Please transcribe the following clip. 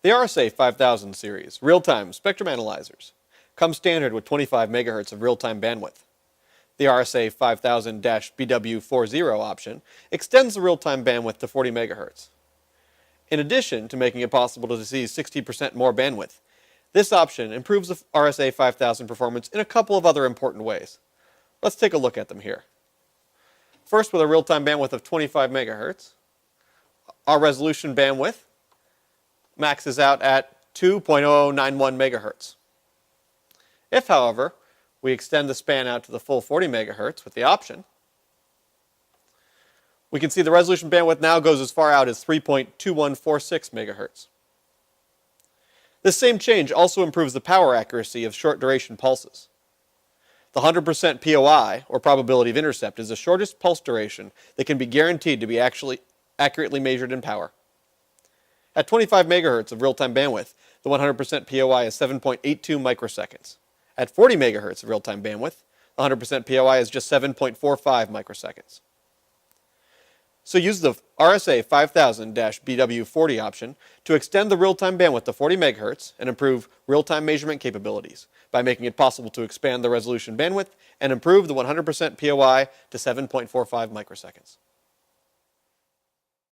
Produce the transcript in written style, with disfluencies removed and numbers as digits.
The RSA5000 series real-time spectrum analyzers come standard with 25 MHz of real-time bandwidth. The RSA5000-BW40 option extends the real-time bandwidth to 40 MHz. In addition to making it possible to see 60% more bandwidth, this option improves the RSA5000 performance in a couple of other important ways. Let's take a look at them here. First, with a real-time bandwidth of 25 MHz, our resolution bandwidth maxes out at 2.0091 MHz. If, however, we extend the span out to the full 40 MHz with the option, we can see the resolution bandwidth now goes as far out as 3.2146 MHz. This same change also improves the power accuracy of short duration pulses. The 100% POI, or probability of intercept, is the shortest pulse duration that can be guaranteed to be actually accurately measured in power. At 25 MHz of real-time bandwidth, the 100% POI is 7.82 microseconds. At 40 MHz of real-time bandwidth, the 100% POI is just 7.45 microseconds. So use the RSA5000-BW40 option to extend the real-time bandwidth to 40 MHz and improve real-time measurement capabilities by making it possible to expand the resolution bandwidth and improve the 100% POI to 7.45 microseconds.